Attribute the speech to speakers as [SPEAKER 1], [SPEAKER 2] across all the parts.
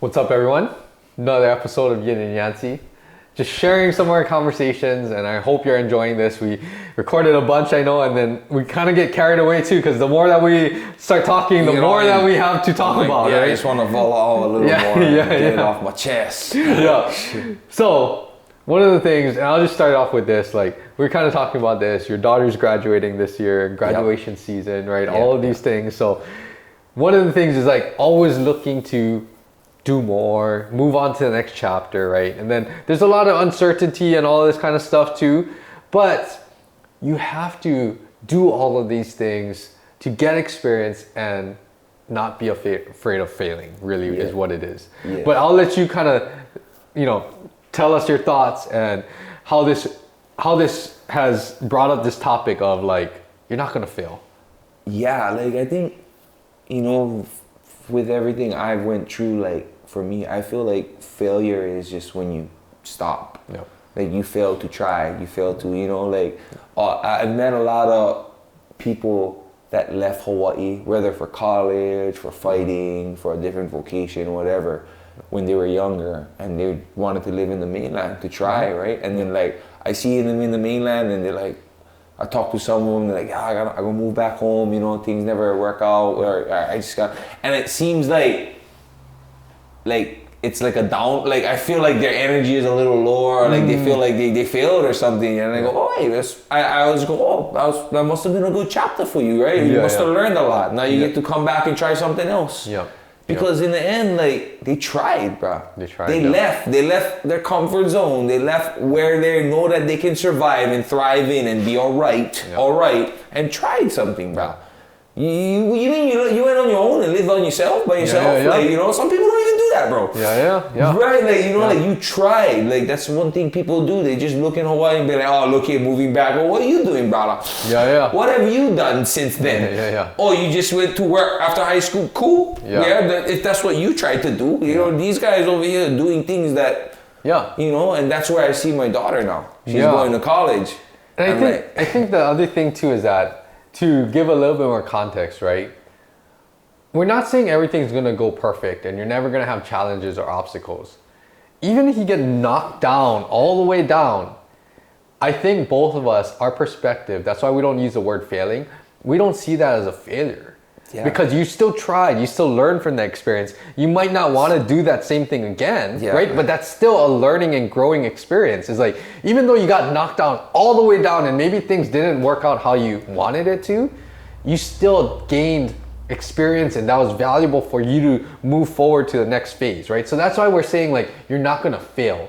[SPEAKER 1] What's up, everyone? Another episode of Yin and Yancy. Just sharing some of our conversations, and I hope you're enjoying this. We recorded a bunch, I know, and then we kind of get carried away too, because the more that we start talking, the more that we have to talk about,
[SPEAKER 2] yeah,
[SPEAKER 1] right?
[SPEAKER 2] I just want to volleyball a little more and get it off my chest.
[SPEAKER 1] Yeah. So, one of the things, and I'll just start off with this, like, we're kind of talking about this. Your daughter's graduating this year, graduation season, right? All of these things. So, one of the things is like always looking to do more, move on to the next chapter, right? And then there's a lot of uncertainty and all this kind of stuff too, but you have to do all of these things to get experience and not be afraid of failing, really is what it is. Yeah. But I'll let you kind of, tell us your thoughts and how this has brought up this topic of like, you're not gonna fail.
[SPEAKER 2] Yeah, like I think, with everything I've went through, like for me, I feel like failure is just when you stop.
[SPEAKER 1] Yeah.
[SPEAKER 2] Like you fail to try, you fail to, I've met a lot of people that left Hawaii, whether for college, for fighting, for a different vocation, whatever, when they were younger and they wanted to live in the mainland to try, right? And then like, I see them in the mainland and they're like, I talk to some of them, they're like, I gotta move back home, things never work out, or I just got, and it seems like it's like a down, like I feel like their energy is a little lower, like they feel like they failed or something, and I go, oh hey, I always go, oh, that must have been a good chapter for you, right? You must have learned a lot. Now you get to come back and try something else.
[SPEAKER 1] Yeah.
[SPEAKER 2] Because in the end, like, they tried, bro. They left their comfort zone. They left where they know that they can survive and thrive in and be all right, and tried something, bro. You went on your own and lived on yourself, by yourself. Like, some people don't even do that, bro.
[SPEAKER 1] Yeah.
[SPEAKER 2] Right, like, you tried. Like, that's one thing people do. They just look in Hawaii and be like, oh, look here, moving back. Well, what are you doing, brother?
[SPEAKER 1] Yeah.
[SPEAKER 2] What have you done since then?
[SPEAKER 1] Yeah.
[SPEAKER 2] Oh, you just went to work after high school? Cool. If that's what you tried to do. These guys over here are doing things that, and that's where I see my daughter now. She's going to college.
[SPEAKER 1] And I think the other thing too is that, to give a little bit more context, right? We're not saying everything's gonna go perfect and you're never gonna have challenges or obstacles. Even if you get knocked down, all the way down, I think both of us, our perspective, that's why we don't use the word failing, we don't see that as a failure. Yeah. Because you still tried, you still learned from that experience. You might not want to do that same thing again, right? But that's still a learning and growing experience. It's like, even though you got knocked down all the way down and maybe things didn't work out how you wanted it to, you still gained experience and that was valuable for you to move forward to the next phase, right? So that's why we're saying like, you're not going to fail.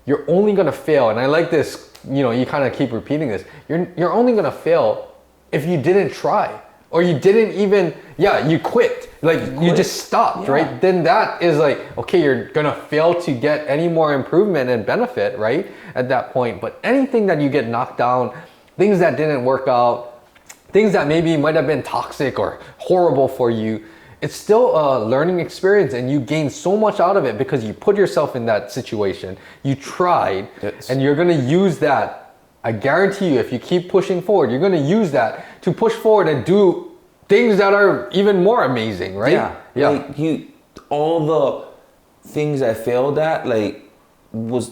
[SPEAKER 1] You're only going to fail. And I like this, you kind of keep repeating this. You're only going to fail if you didn't try. Or you didn't even, you quit. Like you just stopped, right? Then that is like, okay, you're gonna fail to get any more improvement and benefit, right? At that point. But anything that you get knocked down, things that didn't work out, things that maybe might have been toxic or horrible for you, it's still a learning experience and you gain so much out of it because you put yourself in that situation. You tried and you're gonna use that. I guarantee you, if you keep pushing forward, you're going to use that to push forward and do things that are even more amazing, right?
[SPEAKER 2] Yeah. Like all the things I failed at,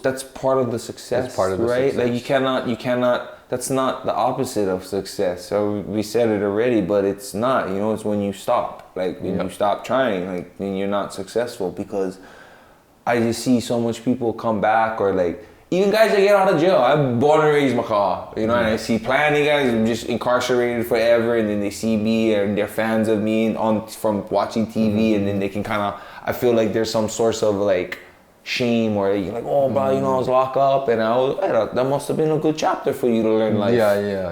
[SPEAKER 2] that's part of the success,
[SPEAKER 1] that's part of the
[SPEAKER 2] right?
[SPEAKER 1] success.
[SPEAKER 2] Like you cannot, that's not the opposite of success. So we said it already, but it's not, it's when you stop, like when you stop trying, like then you're not successful, because I just see so much people come back, or like, even guys that get out of jail. I'm born and raised Macaw, and I see plenty of guys just incarcerated forever, and then they see me and they're fans of me from watching TV, and then they can kind of, I feel like there's some source of like shame, or you're like, oh bro, I was locked up, and that must have been a good chapter for you to learn life.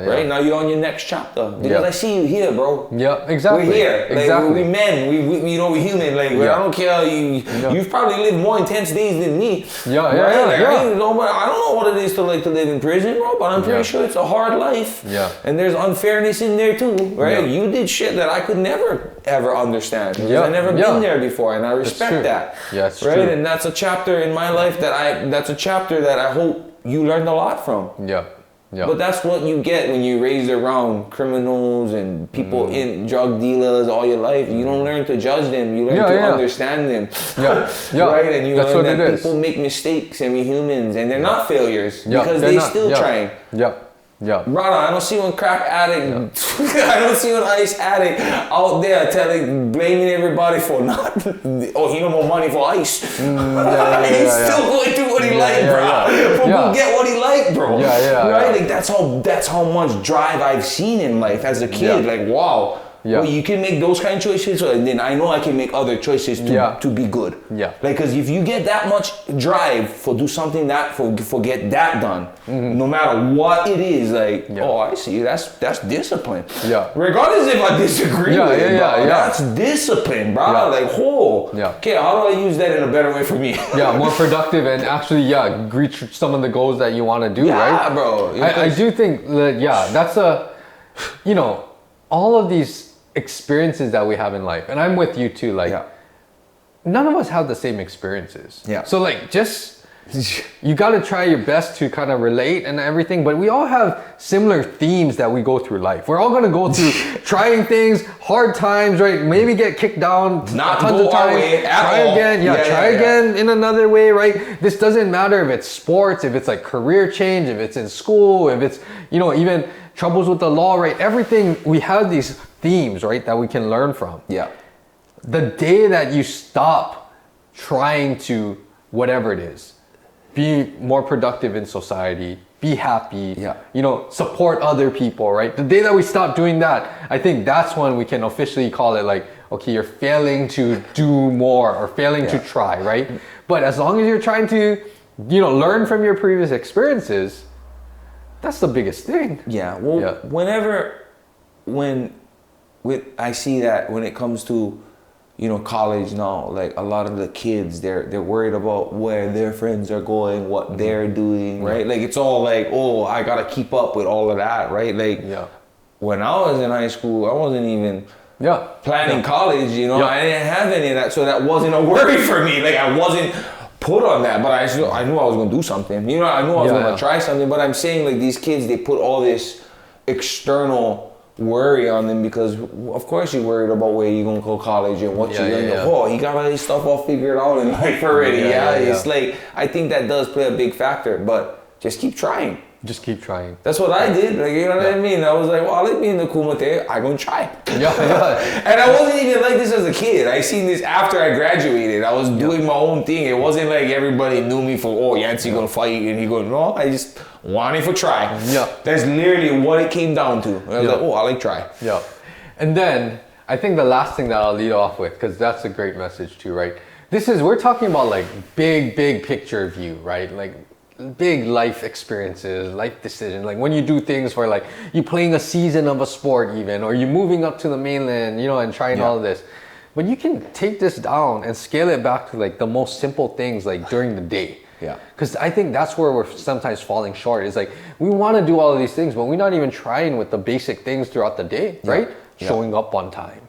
[SPEAKER 2] Right now you're on your next chapter because I see you here, bro.
[SPEAKER 1] Yeah, exactly.
[SPEAKER 2] We're here. Like, we're men. We're human. Like I don't care. You've probably lived more intense days than me. I don't know what it is to live in prison, bro. But I'm pretty sure it's a hard life.
[SPEAKER 1] Yeah.
[SPEAKER 2] And there's unfairness in there too, right? Yeah. You did shit that I could never ever understand because I've never been there before, and I respect that.
[SPEAKER 1] Yeah, it's
[SPEAKER 2] right.
[SPEAKER 1] True.
[SPEAKER 2] And that's a chapter in my life that's a chapter that I hope you learned a lot from.
[SPEAKER 1] Yeah. Yeah.
[SPEAKER 2] But that's what you get when you raised around criminals and people in drug dealers all your life. You don't learn to judge them. You learn to understand them. Right? And you learn that people make mistakes and we're humans and they're not failures because they're still trying. Brother, I don't see one crack addict, I don't see one ice addict out there blaming everybody for not, he no more money for ice. He's still going through what he like, bro. But get what he like, bro. Right? Like that's how much drive I've seen in life as a kid. Like, wow. Well, you can make those kind of choices, and then I know I can make other choices to be good. Like, because if you get that much drive for do something for get that done, no matter what it is, like, oh, I see, that's discipline. Regardless if I disagree with it, bro, that's discipline, bro. Like, okay, how do I use that in a better way for me?
[SPEAKER 1] More productive and actually, reach some of the goals that you want to do, right?
[SPEAKER 2] Bro.
[SPEAKER 1] I do think that, that's all of these experiences that we have in life, and I'm with you too, like none of us have the same experiences, so like just you got to try your best to kind of relate and everything, but we all have similar themes that we go through life. We're all going to go through trying things, hard times, right? Maybe get kicked down
[SPEAKER 2] not
[SPEAKER 1] tons
[SPEAKER 2] go
[SPEAKER 1] of times,
[SPEAKER 2] our way
[SPEAKER 1] try again, try again in another way, right? This doesn't matter if it's sports, if it's like career change, if it's in school, if it's even troubles with the law, right? Everything, we have these themes, right, that we can learn from. The day that you stop trying to, whatever it is, be more productive in society, be happy, support other people, right? The day that we stop doing that, I think that's when we can officially call it like, okay, you're failing to do more or failing to try, right? But as long as you're trying to, learn from your previous experiences, that's the biggest thing.
[SPEAKER 2] I see that when it comes to, college now, like a lot of the kids, they're worried about where their friends are going, what they're doing, right? Like it's all like, oh, I gotta keep up with all of that, right? Like when I was in high school, I wasn't even planning college, I didn't have any of that, so that wasn't a worry for me. Like I wasn't put on that, but I knew I was gonna do something. I knew I was gonna try something. But I'm saying, like, these kids, they put all this external worry on them because of course you're worried about where you're gonna go college and what you're gonna do. Oh, he got all this stuff all figured out in life already. It's like, I think that does play a big factor, but just keep trying.
[SPEAKER 1] Just keep trying.
[SPEAKER 2] That's what I did. Like, you know what I mean? I was like, well, I like being the kumite. I'm going to try. And I wasn't even like this as a kid. I seen this after I graduated. I was doing my own thing. It wasn't like everybody knew me for, oh, Yancy going to fight. And he goes, no, I just wanted for try. That's literally what it came down to. And I was like, oh, I like try.
[SPEAKER 1] And then I think the last thing that I'll lead off with, because that's a great message too, right? We're talking about like big picture view, right? Like big life experiences, life decisions, like when you do things for like you playing a season of a sport even, or you moving up to the mainland, and trying all of this. But you can take this down and scale it back to like the most simple things, like during the day. Because I think that's where we're sometimes falling short. Is like we want to do all of these things, but we're not even trying with the basic things throughout the day, right? Showing up on time,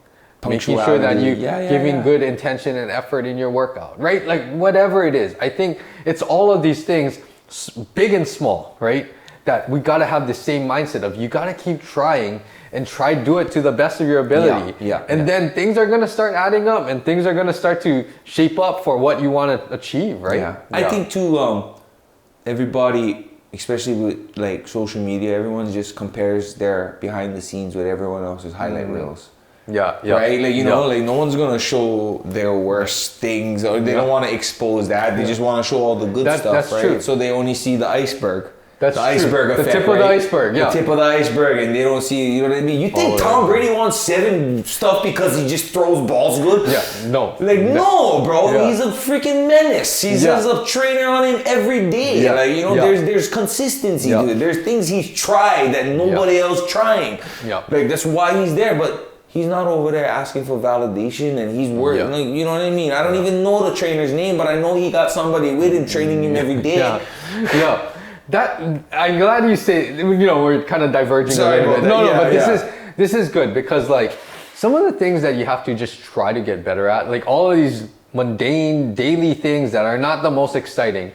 [SPEAKER 1] making sure that you giving good intention and effort in your workout, right? Like whatever it is. I think it's all of these things, big and small, right? That we got to have the same mindset of you got to keep trying and do it to the best of your ability. And then things are going to start adding up and things are going to start to shape up for what you want to achieve, right?
[SPEAKER 2] I think too, everybody, especially with like social media, everyone just compares their behind the scenes with everyone else's highlight reels. Right? Like, like no one's going to show their worst things, or they don't want to expose that. They just want to show all the good stuff, that's right? True. So they only see the iceberg.
[SPEAKER 1] That's
[SPEAKER 2] the iceberg
[SPEAKER 1] effect,
[SPEAKER 2] the tip
[SPEAKER 1] of the iceberg,
[SPEAKER 2] The tip of the iceberg, and they don't see, you know what I mean? You think Tom Brady wants 7 stuff because he just throws balls good?
[SPEAKER 1] No.
[SPEAKER 2] Like, no, bro. He's a freaking menace. He's just a trainer on him every day. Like, there's consistency to it. There's things he's tried that nobody else trying. Like, that's why he's there, but he's not over there asking for validation, and he's working. Like, you know what I mean? I don't even know the trainer's name, but I know he got somebody with him training him every day.
[SPEAKER 1] That I'm glad you say. We're kind of diverging a little bit. But this is good because like some of the things that you have to just try to get better at, like all of these mundane daily things that are not the most exciting.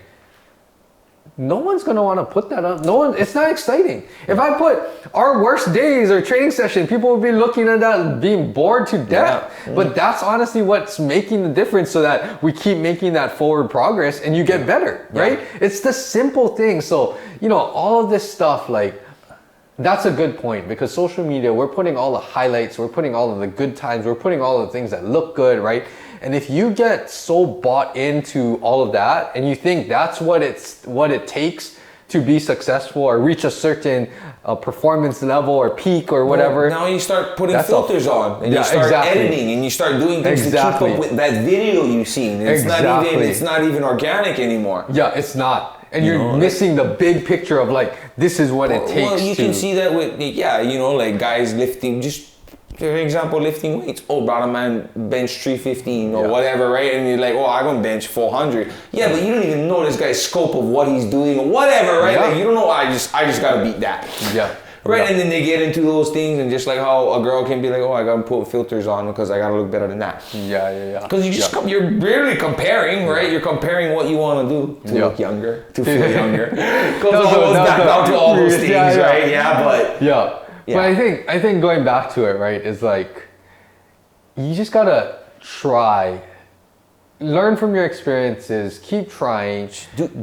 [SPEAKER 1] no one's gonna want to put that up. No one, it's not exciting. If I put our worst days or training session, people would be looking at that and being bored to death. Yeah. But that's honestly what's making the difference, so that we keep making that forward progress and you get better, right? It's the simple things. So, you know, all of this stuff, like, that's a good point, because social media, we're putting all the highlights, we're putting all of the good times, we're putting all of the things that look good, right? And if you get so bought into all of that and you think that's what it takes to be successful or reach a certain performance level or peak or whatever.
[SPEAKER 2] Now you start putting filters on, and you start editing, and you start doing things to keep up with that video you've seen. It's not even organic anymore.
[SPEAKER 1] Yeah, it's not. And you're missing the big picture of like, this is what it takes. Well,
[SPEAKER 2] you can see that with, like guys lifting, just for example, lifting weights. Oh, brother, man, bench 315 or whatever, right? And you're like, oh, I'm gonna bench 400. Yeah, but you don't even know this guy's scope of what he's doing or whatever, right? Like, you don't know. I just gotta beat that.
[SPEAKER 1] Yeah.
[SPEAKER 2] Right, and then they get into those things, and just like how a girl can be like, oh, I gotta put filters on because I gotta look better than that.
[SPEAKER 1] Yeah.
[SPEAKER 2] Because you're really comparing, right? You're comparing what you want to do to look younger, to feel younger. Goes down to all those things, right?
[SPEAKER 1] But I think going back to it, right, is like, you just gotta try. Learn from your experiences, keep trying,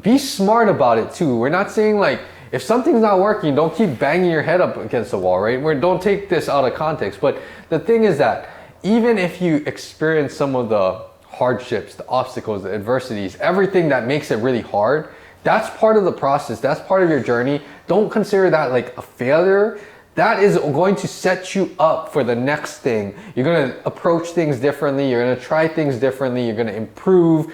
[SPEAKER 1] be smart about it too. We're not saying like, if something's not working, don't keep banging your head up against the wall, right? Don't take this out of context. But the thing is that even if you experience some of the hardships, the obstacles, the adversities, everything that makes it really hard, that's part of the process. That's part of your journey. Don't consider that like a failure. That is going to set you up for the next thing. You're going to approach things differently. You're going to try things differently. You're going to improve.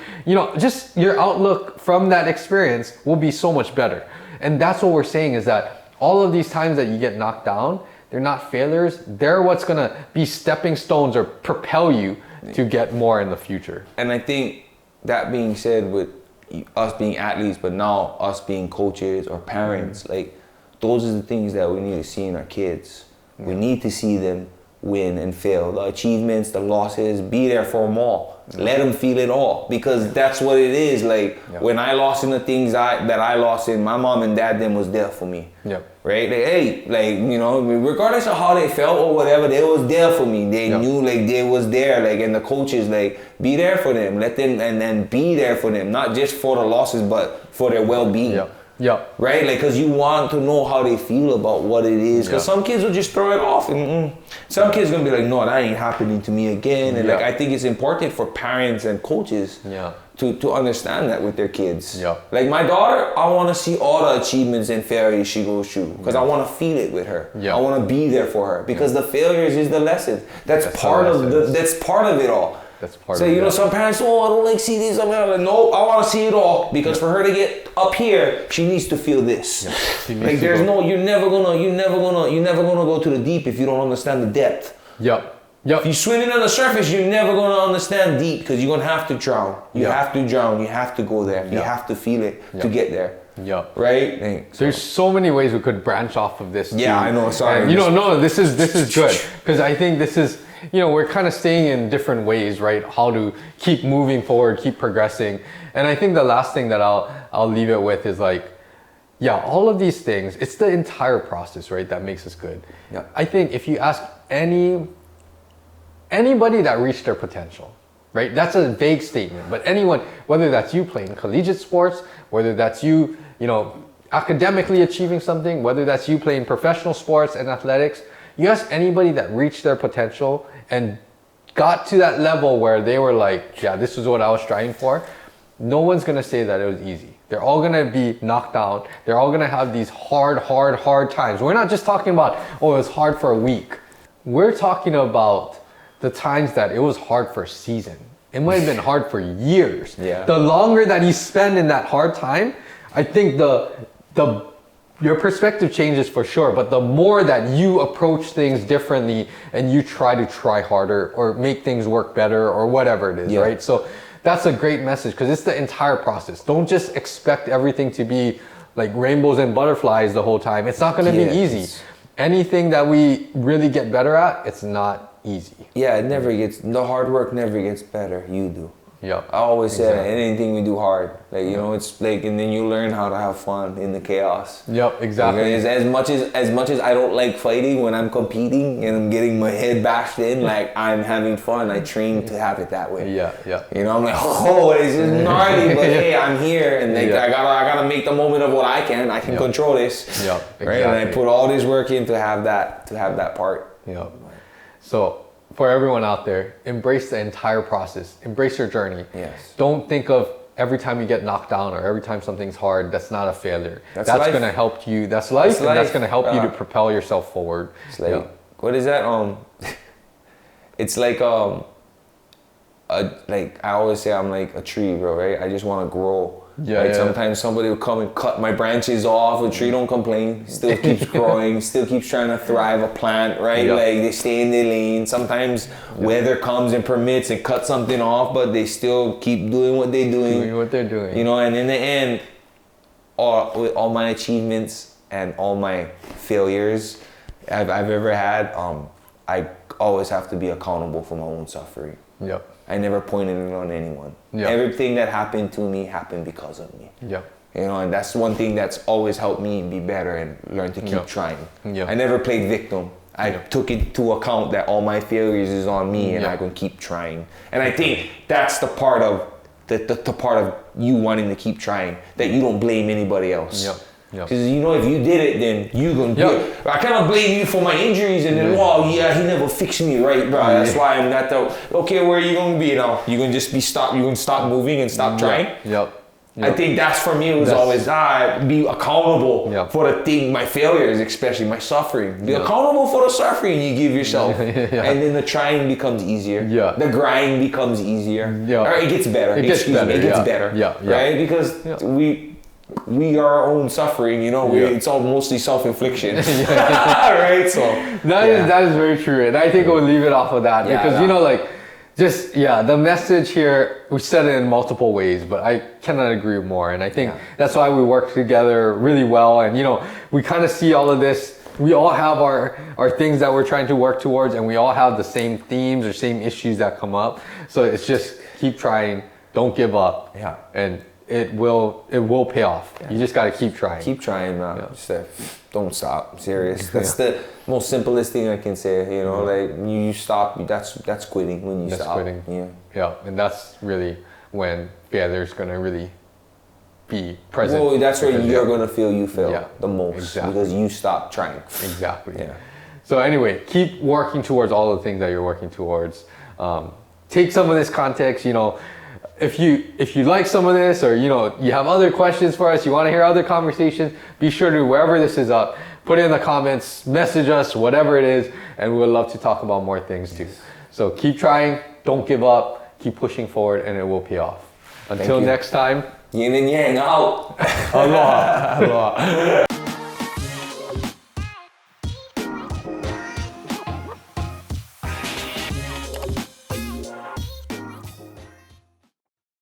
[SPEAKER 1] Just your outlook from that experience will be so much better. And that's what we're saying, is that all of these times that you get knocked down, they're not failures. They're what's going to be stepping stones or propel you to get more in the future.
[SPEAKER 2] And I think that being said, with us being athletes, but now us being coaches or parents, like, those are the things that we need to see in our kids. We need to see them win and fail. The achievements, the losses, be there for them all. Let them feel it all, because that's what it is. Like, when I lost in the things that I lost in, my mom and dad then was there for me. Right? Like, hey, like, regardless of how they felt or whatever, they was there for me. They knew, like, they was there. Like, and the coaches, like, be there for them. Let them, and then be there for them. Not just for the losses, but for their well-being. Right? Like, because you want to know how they feel about what it is. Because some kids will just throw it off. And some kids going to be like, no, that ain't happening to me again. And like, I think it's important for parents and coaches to understand that with their kids. Like, my daughter, I want to see all the achievements and failures she goes through. Because I want to feel it with her. I want to be there for her. Because the failures is the lesson. That's part of it all.
[SPEAKER 1] That's part
[SPEAKER 2] so,
[SPEAKER 1] of it.
[SPEAKER 2] Some parents, I don't like see this. I'm like, no, I want to see it all, because for her to get up here, she needs to feel this. Like, you're never gonna go to the deep if you don't understand the depth. If you're swimming on the surface, you're never gonna understand deep, because you're gonna have to drown. You have to drown. You have to go there. You have to feel it to get there. Right?
[SPEAKER 1] There's so many ways we could branch off of this.
[SPEAKER 2] I know. Sorry.
[SPEAKER 1] No, this is good, because I think this is, we're kind of staying in different ways, right? How to keep moving forward, keep progressing. And I think the last thing that I'll leave it with is like, all of these things, it's the entire process, right, that makes us good. I think if you ask anybody that reached their potential, right? That's a vague statement, but anyone, whether that's you playing collegiate sports, whether that's you, academically achieving something, whether that's you playing professional sports and athletics, you ask anybody that reached their potential and got to that level where they were like, this is what I was striving for, no one's gonna say that it was easy. They're all gonna be knocked down. They're all gonna have these hard times. We're not just talking about, it was hard for a week. We're talking about the times that it was hard for a season. It might have been hard for years. The longer that you spend in that hard time, I think your perspective changes for sure, but the more that you approach things differently and you try harder or make things work better or whatever it is, right? So that's a great message, because it's the entire process. Don't just expect everything to be like rainbows and butterflies the whole time. It's not going to be easy. Anything that we really get better at, it's not easy.
[SPEAKER 2] The hard work never gets better. You do.
[SPEAKER 1] Yep.
[SPEAKER 2] I always say that anything we do hard, like you know, it's like, and then you learn how to have fun in the chaos.
[SPEAKER 1] Yep, exactly.
[SPEAKER 2] Because as much as I don't like fighting when I'm competing and I'm getting my head bashed in, like I'm having fun. I train to have it that way.
[SPEAKER 1] Yeah, yeah.
[SPEAKER 2] You know, I'm like, oh, it's just gnarly, but hey, I'm here, and like, I gotta make the moment of what I can. I can control this.
[SPEAKER 1] Yeah, exactly.
[SPEAKER 2] Right, and I put all this work in to have that part.
[SPEAKER 1] Yeah. So for everyone out there, embrace the entire process. Embrace your journey.
[SPEAKER 2] Yes.
[SPEAKER 1] Don't think of every time you get knocked down or every time something's hard, that's not a failure. That's going to help you. That's life, and that's going to help you to propel yourself forward.
[SPEAKER 2] It's like, what is that? It's like like I always say, I'm like a tree, bro. Right? I just want to grow.
[SPEAKER 1] Yeah,
[SPEAKER 2] Sometimes somebody will come and cut my branches off. The tree don't complain. Still keeps growing. Still keeps trying to thrive. A plant, right?
[SPEAKER 1] Yeah.
[SPEAKER 2] Like they stay in their lane. Sometimes weather comes and permits and cuts something off, but they still keep doing what they're doing.
[SPEAKER 1] Doing what they're doing.
[SPEAKER 2] You know, and in the end, with all my achievements and all my failures I've ever had, I always have to be accountable for my own suffering.
[SPEAKER 1] Yep.
[SPEAKER 2] I never pointed it on anyone.
[SPEAKER 1] Yep.
[SPEAKER 2] Everything that happened to me happened because of me.
[SPEAKER 1] Yep.
[SPEAKER 2] You know, and that's one thing that's always helped me be better and learn to keep trying.
[SPEAKER 1] Yep.
[SPEAKER 2] I never played victim. I took it to account that all my failures is on me, and I can keep trying. And I think that's the part of the part of you wanting to keep trying, that you don't blame anybody else.
[SPEAKER 1] Yep.
[SPEAKER 2] Because you know, if you did it, then you gonna do it. I cannot blame you for my injuries, and then he never fixed me right, bro. That's why I'm not the. Okay, where are you gonna be now? You gonna just be stop? You gonna stop moving and stop trying?
[SPEAKER 1] Yep.
[SPEAKER 2] I think that's for me. It was always be accountable for the thing, my failures, especially my suffering. Be accountable for the suffering you give yourself, and then the trying becomes easier. Yeah. The grind becomes easier. Yeah. Or it gets better. It gets better. Yeah. Right? Because we are our own suffering, you know. It's all mostly self-infliction. Right? So
[SPEAKER 1] that is very true, and I think we'll leave it off of that because you know, like, just the message here, we said it in multiple ways, but I cannot agree more. And I think that's why we work together really well. And you know, we kind of see all of this. We all have our things that we're trying to work towards, and we all have the same themes or same issues that come up. So it's just keep trying, don't give up, and it will pay off. You just got to keep trying.
[SPEAKER 2] Keep trying, man. Just don't stop. Serious. That's the most simplest thing I can say. You know, like you stop. That's quitting when you stop. That's quitting.
[SPEAKER 1] Yeah, and that's really when failure's gonna really be present.
[SPEAKER 2] Well, that's where you're gonna feel you fail the most because you stop trying.
[SPEAKER 1] Exactly. Yeah. So anyway, keep working towards all the things that you're working towards. Take some of this context. You know, if you like some of this, or you know, you have other questions for us, you want to hear other conversations, be sure to, wherever this is up, put it in the comments, message us, whatever it is, and we would love to talk about more things too. So keep trying, don't give up, keep pushing forward, and it will pay off. Until next time,
[SPEAKER 2] Yin and Yang out.
[SPEAKER 1] Aloha. Aloha.